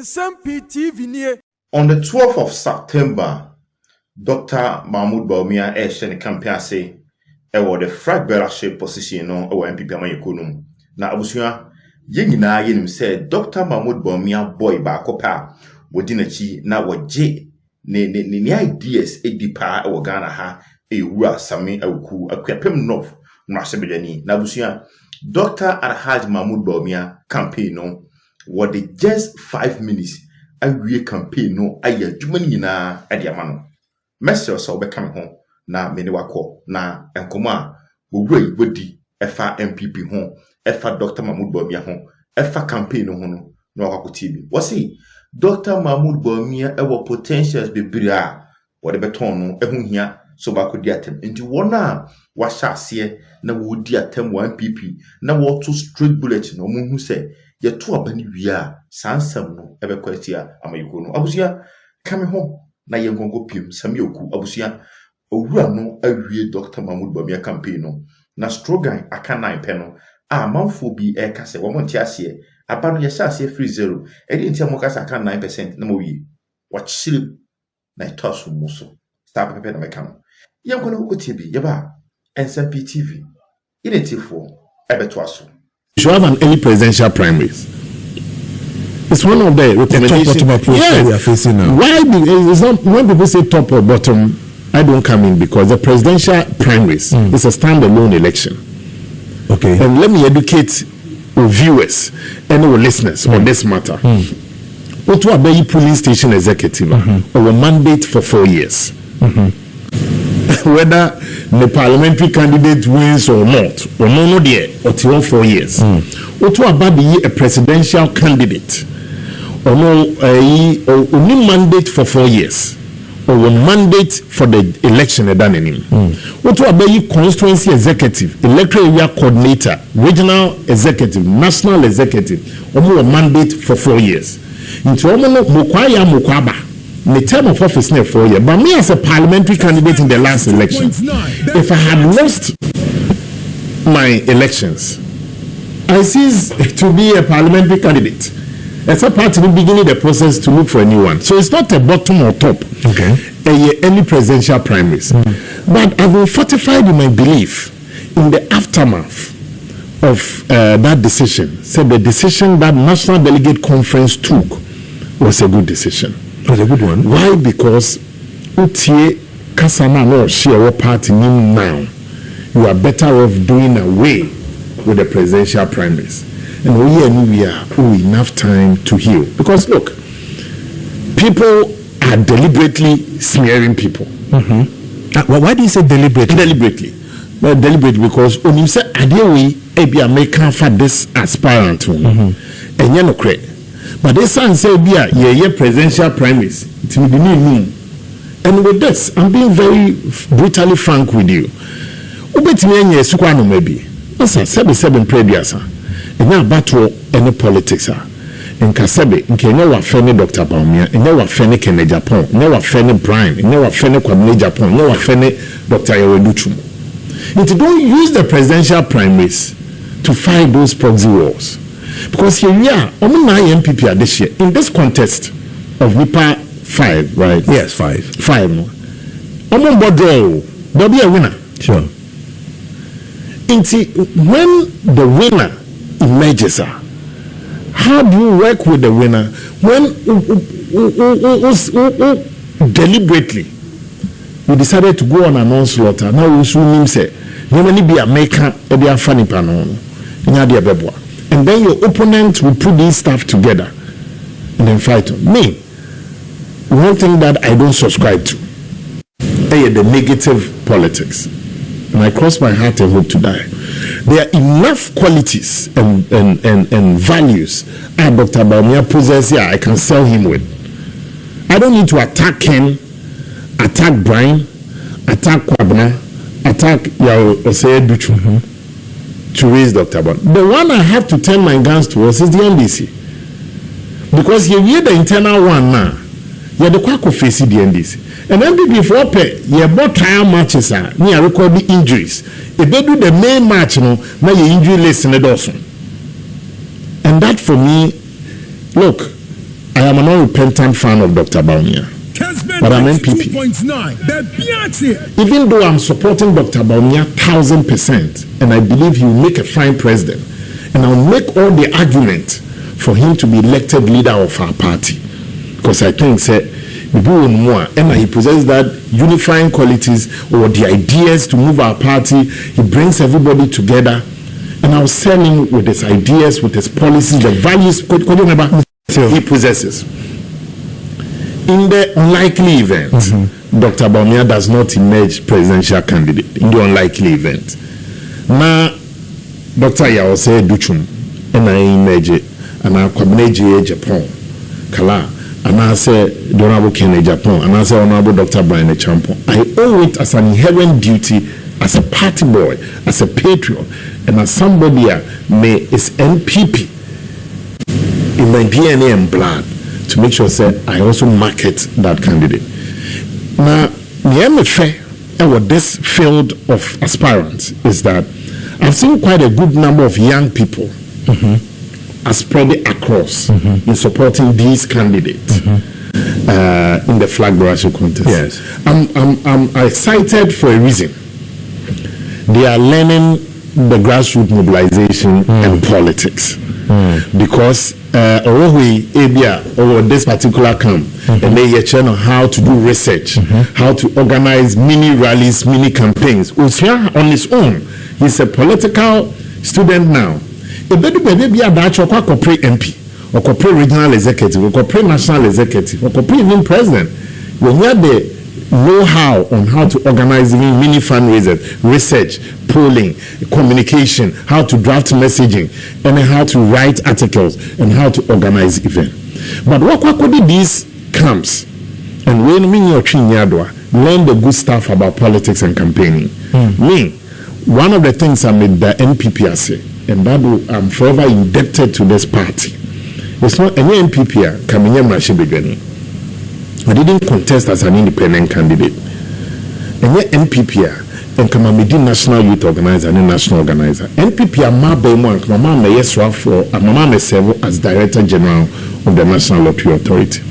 Nsem-Pii TV. On the 12th of September, Dr. Mahmoud Bawumia air campaign say the flag bearership position no MPP amayekonum. Na abusua ye nyina ye nim say Dr. Mahmoud Bawumia boy ba kopa wodi nachi na woje ne ideas edipa e Ghana ha ewura Sammy Awuku akwapem north na sebedani. Na abusua Dr. Alhaji Mahmoud Bawumia campaign no what the just 5 minutes awie campaign no aye adwuma nyina ade amano message so be come ho na meni wako na enkomo a owura ibodi efa MPP ho efa Dr. Mahmoud Bawumia ho efa campaign no ho no na wakoti bi wasi Dr. Mahmoud Bawumia ewo potentials bebre a wo de beton no ehu hia so ba kodi atem nti wona wa hyase na wo di atem 1 MPP na wo to straight bullet no mo hu se ye to abani wia sansam no ebekwatia amayiko no abusia kame ho na ye ngongo piem Sammy Awuku abusia owura no awie Dr. Mahmoud Bawumia campaign no na slogan aka 9 pe no a manfo bi e ka se wo monte ase aba no ye hyase free zero e di ntia mo ka aka 9% na mo wie wa chire na itoso muso stop pepe na meka no ye nkono okotie bi ye ba Nsem-Pii TV inetifo ebeto aso. You should have an early presidential primaries. It's one of the recommendations. We are facing now. Why? It's not, when people say top or bottom, I don't come in because the presidential primaries is a standalone election. Okay. And let me educate our viewers and our listeners on this matter. What to a police station executive or a mandate for 4 years. Whether the parliamentary candidate wins or not, or no there, or till 4 years. What to about a presidential candidate, or no a mandate for 4 years, or a mandate for the election done in him. What to about constituency executive, electoral area coordinator, regional executive, national executive, or a mandate for 4 years. Into Mukwaba. The term of office near 4 years, but me as a parliamentary candidate in the last election, if I had lost my elections, I cease to be a parliamentary candidate. As a party, beginning the process to look for a new one. So it's not a bottom or top. Okay. Any presidential primaries, but I will fortify in my belief in the aftermath of that decision. So the decision that National Delegate Conference took was a good decision. Was a good one. Why? Because Utie Kasana no share what party name now. You are better off doing away with the presidential primaries. And we are enough time to heal. Because look, people are deliberately smearing people. Why do you say deliberately? Deliberately. Well, deliberately because when you say Adewi Ebi American for this aspirant and you know correct. But this son say be presidential primaries. It will be new. And with this, I'm being very brutally frank with you. Ubetimi enye sukwano maybe. Asa 7 previous. And now battle any politics. In Kasebe, in Kenya wa fene Dr. Bawumia, in wa fene Kenya Japan, in wa fene Brian, in wa fene Kwame Japan, in wa fene Dr. Yaweduchum. It don't use the presidential primaries to fight those proxy wars. Because here we are, MPP are this year, in this contest of NIPA 5, right? Yes, 5. 5, no? There'll be a winner. Sure. When the winner emerges, how do you work with the winner? When deliberately you decided to go on an onslaught, now we soon say, you will be a maker, be a funny panel. And then your opponent will put these stuff together and then fight on. Me, one thing that I don't subscribe to is the negative politics. And I cross my heart and hope to die. There are enough qualities and values that Dr. Bawumia possesses here I can sell him with. I don't need to attack Ken, attack Brian, attack Kwabena, attack Yaweduchum. To raise Dr. Bon. The one I have to turn my guns towards is the NDC. Because you hear the internal one now, you're the quack face the NDC. And then before pay, you bought trial matches, me are recording injuries. If they do the main match, now you injury list in the Dawson. And that for me, look, I I'm an unrepentant fan of Dr. Bawumia. But I'm NPP. Even though I'm supporting Dr. Bawumia 1,000%, and I believe he will make a fine president, and I'll make all the argument for him to be elected leader of our party, because I think and he possesses that unifying qualities or the ideas to move our party. He brings everybody together, and I'll sell him with his ideas, with his policies, the values he possesses. In the unlikely event, Dr. Bawumia does not emerge presidential candidate. In the unlikely event, now Dr. Yawose Duchum and I emerge, and I come Japan, Kala. And I say, the Honorable Kennedy Japan, and I say, Honorable Dr. Brian Champon. I owe it as an inherent duty, as a party boy, as a patriot, and as somebody is NPP in my DNA and blood to make sure that I also market that candidate. Now, this field of aspirants is that I've seen quite a good number of young people. Are spread across in supporting these candidates in the flag bearer contest. Yes, I'm excited for a reason. They are learning the grassroots mobilization and politics because over this particular camp, and they know how to do research, how to organize mini rallies, mini campaigns. Usia on his own, he's a political student now. Baby corporate MP or corporate regional executive or corporate national executive or corporate even president. When you have the know-how on how to organize even mini fundraisers, research, polling, communication, how to draft messaging, and how to write articles and how to organize events. But what could these camps and when learn the good stuff about politics and campaigning? One of the things I made the NPP say, and that I'm forever indebted to this party. It's not any NPP I didn't contest as an independent candidate. Any NPP and Kamamidi National Youth Organizer and National Organizer. NPP ma bemo and Mama Meyeswa for Mama serve as Director General of the National Lottery Authority.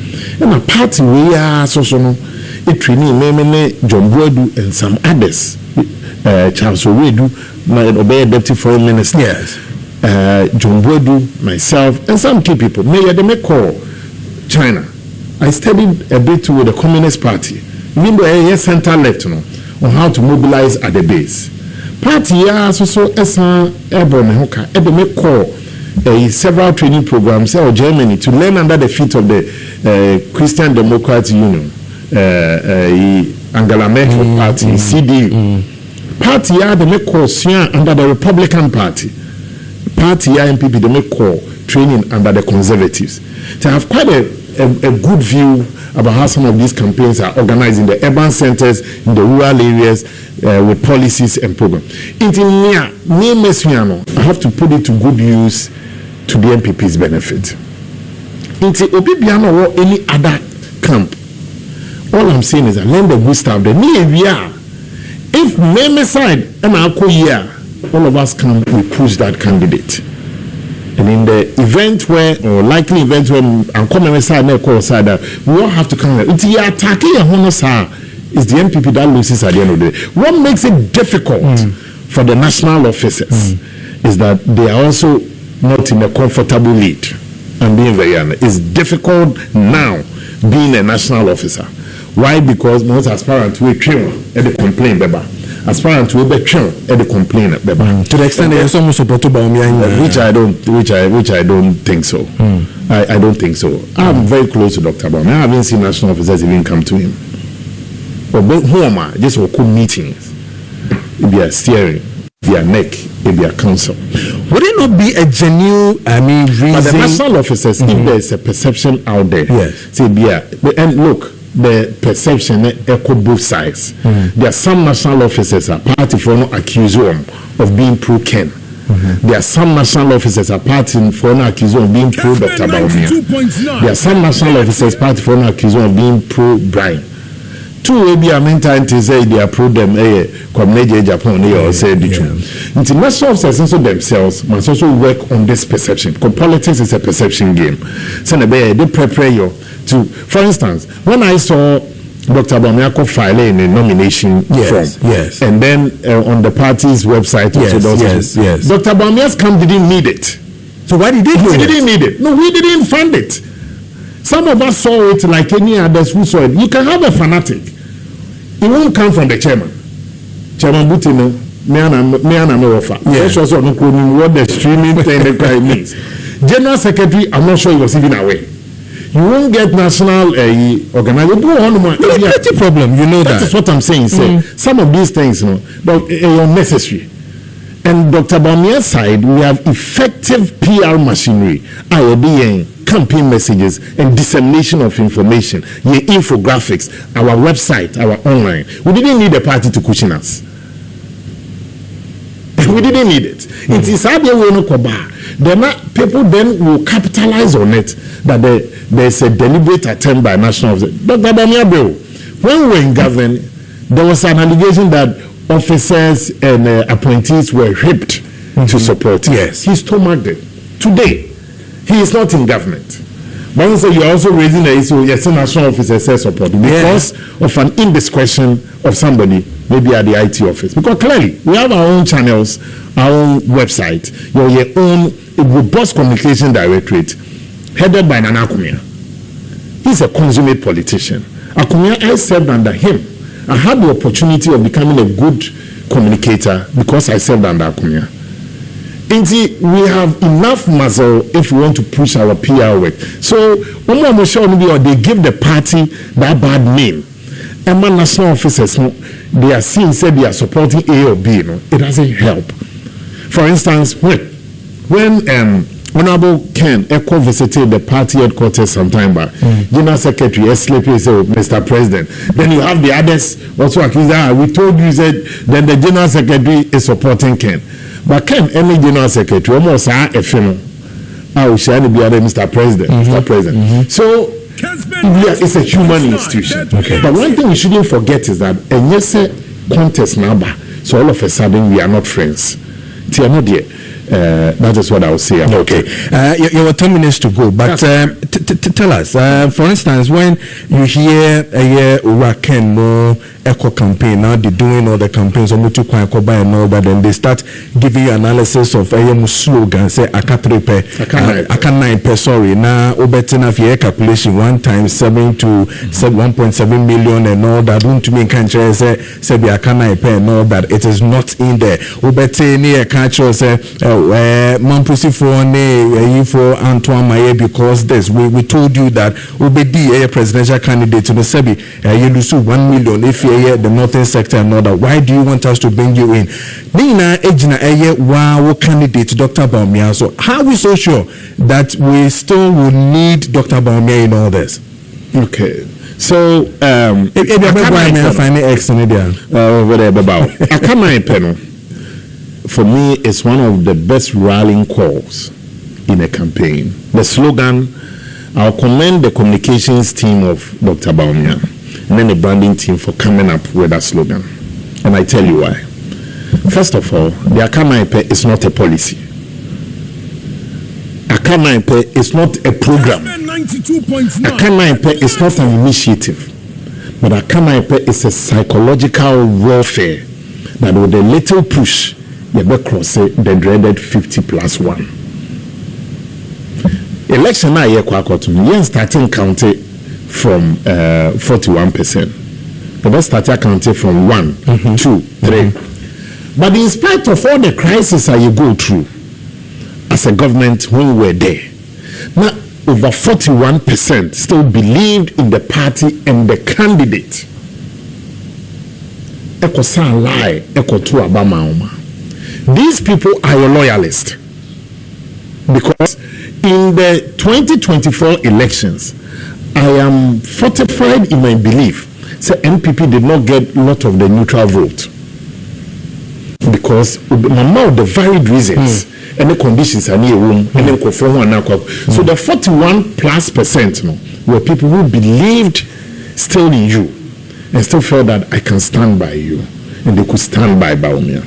And a party we are so it training Memene, John Boydu and some others. Charles Owedu, my Deputy Foreign Minister. Yes. John Boydu, myself, and some key people. They may call China. I studied a bit with the Communist Party, even though I center left on how to mobilize at the base. Party also airborne hoka. They may call several training programs in Germany to learn under the feet of the Christian Democratic Union, Angela Merkel Party, CDU. Party they make call under the Republican Party. Party NPP they make call training under the Conservatives. To have quite a good view about how some of these campaigns are organized in the urban centers, in the rural areas, with policies and programs. I have to put it to good use to the NPP's benefit. Into Obibiano or any other camp. All I'm saying is I learn the good stuff. The near if Meme side and all of us can we push that candidate. And in the event where, or likely event where I'm coming side, we all have to come. It's the attacking a honosa is the NPP that loses at the end of the day. What makes it difficult for the national officers is that they are also not in a comfortable lead. I'm being very honest. It's difficult now being a national officer. Why? Because most aspirants will train and they complain, Beba. Aspirants will be trained and they complain, Beba. To the extent that some support Bawumia, which I don't think so. I don't think so. I'm very close to Dr. Bawumia. I haven't seen national officers even come to him. But who am I? Just for meetings. They are steering. Their neck, in their council. Would it not be a genuine, reason? But the national officers, if there is a perception out there, say, and look, the perception echo both sides. There are some national officers are party for no accuse them of being pro-Ken. There are some national officers are party for no accuse of being pro-Dr. Bawumia. There are some national officers party for no accuse of being pro-Brian. two be a meantime to say they approve them community Japan or say the truth. International officers also themselves must also work on this perception, because politics is a perception game. So they prepare you to, for instance, when I saw Dr. Bawumia filing a nomination form, and then on the party's website, yes. Dr. Bawumia's camp didn't need it. So why did he didn't need it? No, we didn't fund it. Some of us saw it like any others who saw it. You can have a fanatic. It won't come from the chairman. Chairman Butino, me and I'm offer. Yes, also what the streaming thing means. General Secretary, I'm not sure he was even aware. You won't get national organization. That's a problem. You know that is what I'm saying. Some of these things, but are necessary. And Dr. Bawumia's side, we have effective PR machinery, IOD, campaign messages, and dissemination of information, infographics, our website, our online. We didn't need a party to cushion us. We didn't need it. It is how they will not. People then will capitalize on it that there's a deliberate attempt by national officers. Dr. Bawumia, when we were in government, there was an allegation that officers and appointees were ripped to support him. Yes. He stomached it. Today, he is not in government. But so you're also raising the issue, yes, national officers say support because of an indiscretion of somebody, maybe at the IT office. Because clearly, we have our own channels, our own website, your own robust communication directorate, headed by Nana Akumia. He's a consummate politician. Akumia, I served under him. I had the opportunity of becoming a good communicator because I served under Akumia. Indeed, we have enough muscle if we want to push our PR work. So, they give the party that bad name. And my national officers, they are seen, said they are supporting A or B. It doesn't help. For instance, when Honorable Ken Echo visited the party headquarters sometime back, General Secretary Nsem-Pii said, Mr. President, then you have the others also accused that we told you that then the General Secretary is supporting Ken. But Ken, any General Secretary, almost a film, I will share be other Mr. President. Mr. President. So it's a human institution. Okay. But one thing we shouldn't forget is that a yes contest number, so all of a sudden we are not friends. That is what I would say. Okay. You have 10 minutes to go, but tell us, for instance, when you hear Uraken no echo campaign, now they're doing all the campaigns, and all that, and they start giving you analysis of a slogan, say Aka sorry, now Obetina for calculation 1 times 7 to 1.7 million and all that. Don't to me can't say Aka 9 and all that. It is not in there. Obetini catch us Mampusi for Antoine Maye because this we told you that Obedi a presidential candidate to the Sebi you lose 1 million if you the northern sector and all that. Why do you want us to bring you in? Nina Ejina wow candidate Dr. Bawumia. So how are we so sure that we still will need Dr. Bawumia in all this? Okay. So for me, it's one of the best rallying calls in a campaign. The slogan, I'll commend the communications team of Dr. Bawumia and then the branding team for coming up with that slogan. And I tell you why. First of all, the Akamaipe is not a policy. Akamaipe is not a program. Akamaipe is not an initiative. But Akamaipe is a psychological warfare that with a little push, you better cross the dreaded 50+1. Election na ye kwakotum starting counting from 41%. The best starting counting from 1, 2, 3. But in spite of all the crises that you go through as a government when we were there, now over 41% still believed in the party and the candidate. Eko san lie, eko tu abama. These people are your loyalists because in the 2024 elections, I am fortified in my belief that NPP did not get a lot of the neutral vote because of the varied reasons and the conditions are near room and then so the 41+% were people who believed still in you. and still felt that I can stand by you, and they could stand by Bawumia.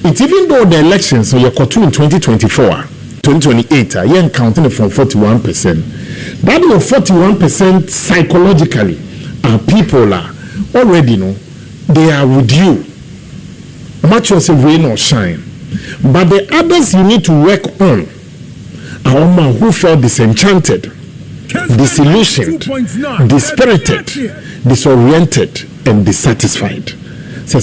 It's even though the elections, so you're in 2024, 2028, you're counting from 41%. That your 41% psychologically, people are already, they are with you. Much as rain or shine. But the others you need to work on are one who felt disenchanted, disillusioned, dispirited, disoriented, and dissatisfied. So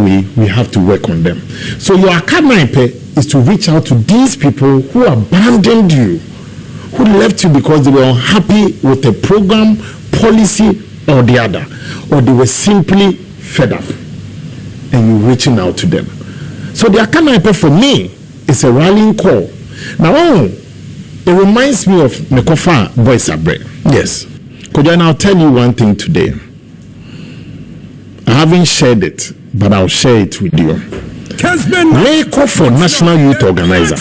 we have to work on them. So your akadaipe is to reach out to these people who abandoned you, who left you because they were unhappy with the program, policy, or the other, or they were simply fed up, and you're reaching out to them. So the akadaipe for me is a rallying call. Now, it reminds me of Mekofa Boys Abre. Yes. Could I now tell you one thing today? I haven't shared it, but I'll share it with you. Meko for National Youth Organizer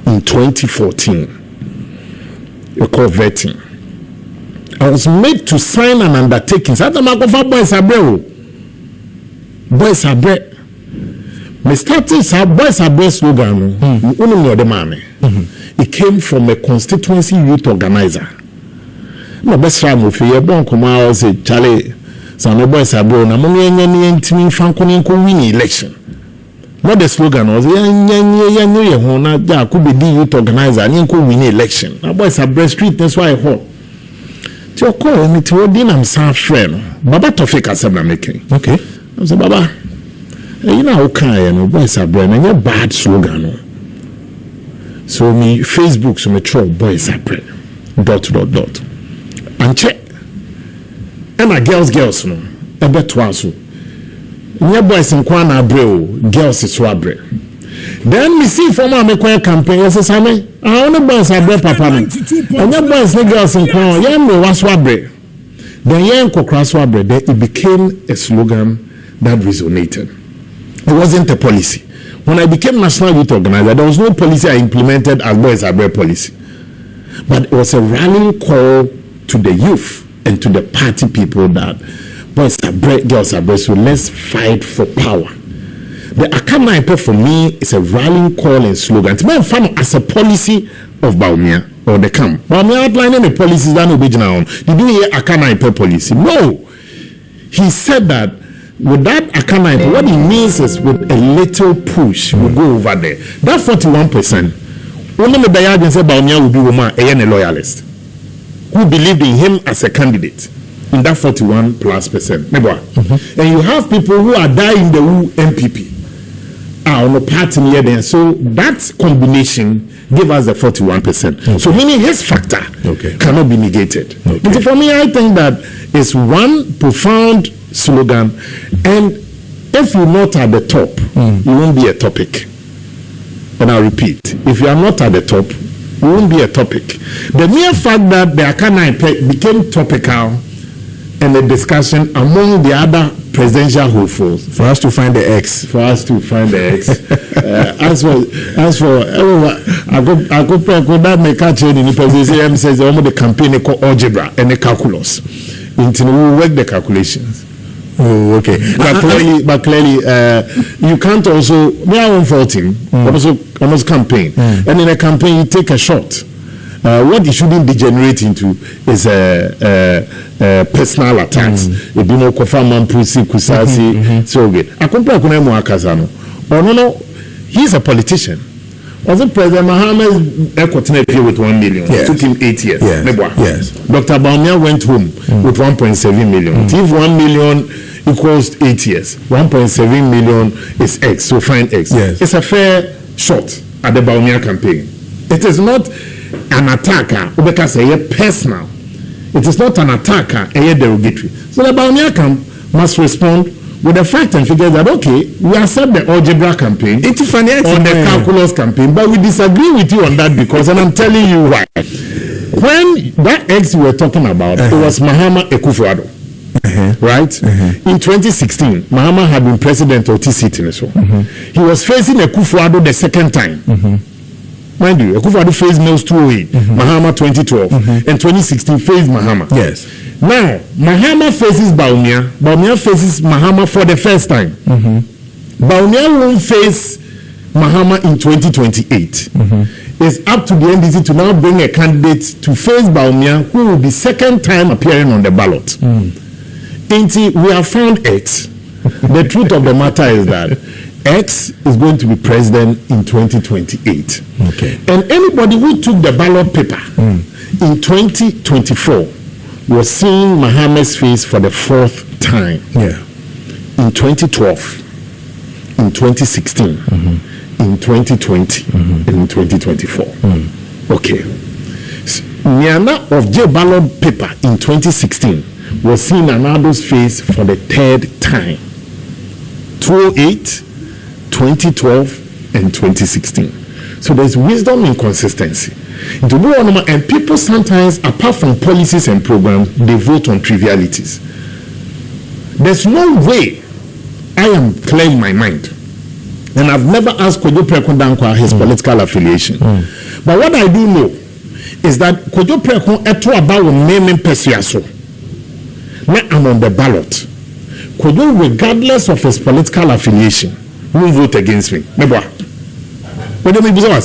in 2014, we call vetting. I was made to sign an undertaking. So Mekofa Boys Abre. Boys Abre. Me started Boys Abre slogan. It came from a constituency youth organizer. My best friend, if you born come out, say Charlie, some boys are born. I'm only any Franco win election. What the slogan was, could be the youth organizer and win election. Now boys are breast street, that's why I hope. To your call me to what I'm some friend. Baba Tofik as I'm making. Okay. I said, Baba, you know, okay, boys are born and you're bad slogan. So me Facebook, so me throw boys are bread. ... And check. And a girls no. A bet twice. Near boys in Kwana Abreu, girls is Wabre. Then me see for my campaign, yes, Sammy. I only boys are bread, papa. And your boys, the girls in Kwana, yeah, no, was Wabre. Then Yanko cross Wabre, then it became a slogan that resonated. It wasn't a policy. When I became National Youth Organizer, there was no policy I implemented as Boys Abre policy. But it was a rallying call to the youth and to the party people that Boys Abre, Girls Abre, so let's fight for power. The akadaipe for me is a rallying call and slogan. It's more fun as a policy of Bawumia or the camp. Bawumia outlining the policies that no be on. Did you hear akadaipe policy? No. He said that with that akadaipe, what it means is with a little push, we'll go over there. That 41%, only the Bayard and said Bawumia will be woman, a loyalist who believed in him as a candidate in that 41+%. And you have people who are dying the MPP on the party near there. So that combination give us the 41%. Okay. So meaning his factor cannot be negated. Okay. But for me, I think that it's one profound slogan, and if you're not at the top, you won't be a topic. And I'll repeat, if you are not at the top, you won't be a topic. The mere fact that the akadaipe became topical and a discussion among the other presidential hopefuls. For us to find the X. As for I go that make a change in the president says the campaign called algebra and the calculus. Until we work the calculations. Oh, okay. But clearly, you can't also. We are on 14. Almost campaign, and in a campaign you take a shot. What it shouldn't degenerate into is personal attacks. You know, Kofa Mampusi Kusasi. So good. He's a politician. Wasn't President Mahama with 1 million? It took him 8 years. Yes. Dr. Bawumia went home with 1.7 million. If 1 million equals 8 years, 1.7 million is X. So find X. Yes. It's a fair shot at the Bawumia campaign. It is not an attacker because it's personal. It is not an attacker, a derogatory. So the Bawumia camp must respond with the fact and figure that we accept the algebra campaign or the calculus campaign, but we disagree with you on that because, and I'm telling you why. When that X we were talking about, it was Mahama Akufo-Addo. Right? In 2016, Mahama had been president of TCT. He was facing Akufo-Addo the second time. Mind you, Akufo-Addo faced Mills 2008, Mahama 2012, and 2016 faced Mahama. Yes. Now, Mahama faces Bawumia. Bawumia faces Mahama for the first time. Bawumia won't face Mahama in 2028. It's up to the NDC to now bring a candidate to face Bawumia, who will be second time appearing on the ballot. We have found X. The truth of the matter is that X is going to be president in 2028. Okay. And anybody who took the ballot paper in 2024 was seeing Mahama's face for the fourth time. Yeah. In 2012, in 2016, in 2020, and in 2024. Okay. Niana of J ballot paper in 2016 was seeing Anado's face for the third time. 2008, 2012, and 2016. So there's wisdom in consistency. And people sometimes, apart from policies and programs, they vote on trivialities. There's no way I am clear in my mind. And I've never asked Kojo Prekoh Dankwa his political affiliation. But what I do know is that Kojo Prekoh eto about naming Pesuaso. I'm on the ballot. Kojo, regardless of his political affiliation, will vote against me.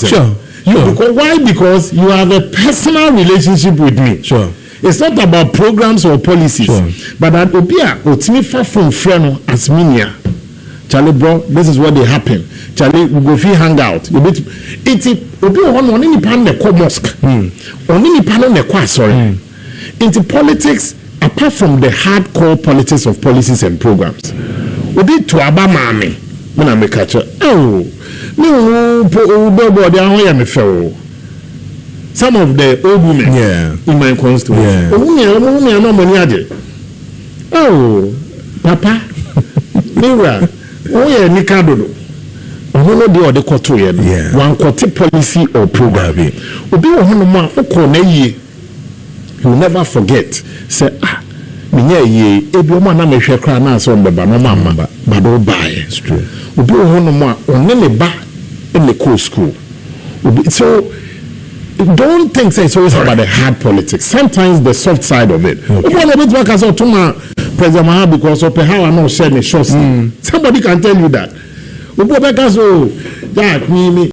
Sure. Why? Because you have a personal relationship with me. Sure. It's not about programs or policies. Sure. But that Obia, Otimifa from Freno, as Minia. Charlie, bro, this is what they happen. Charlie, we go free hangout. It's Obi on any pan the mosque. On any pan on the sorry. Into politics, apart from the hardcore politics of policies and programs. Obi to Abamami. When I make a oh. No, some of the old women in my constituency. Oh, Papa, Mira, Nikado. One the other quarter, one quarter policy or program. You will never forget. Say, Ebioma na mehwe kra na so mbeba no mama but do buy. It's true. Obi ho no ma onene ba in the school. So don't think say it's always about the hard politics. Sometimes the soft side of it. Obi no bit work as to President Mahama because of how I know share the shots. Somebody can tell you that. Obi because Jack me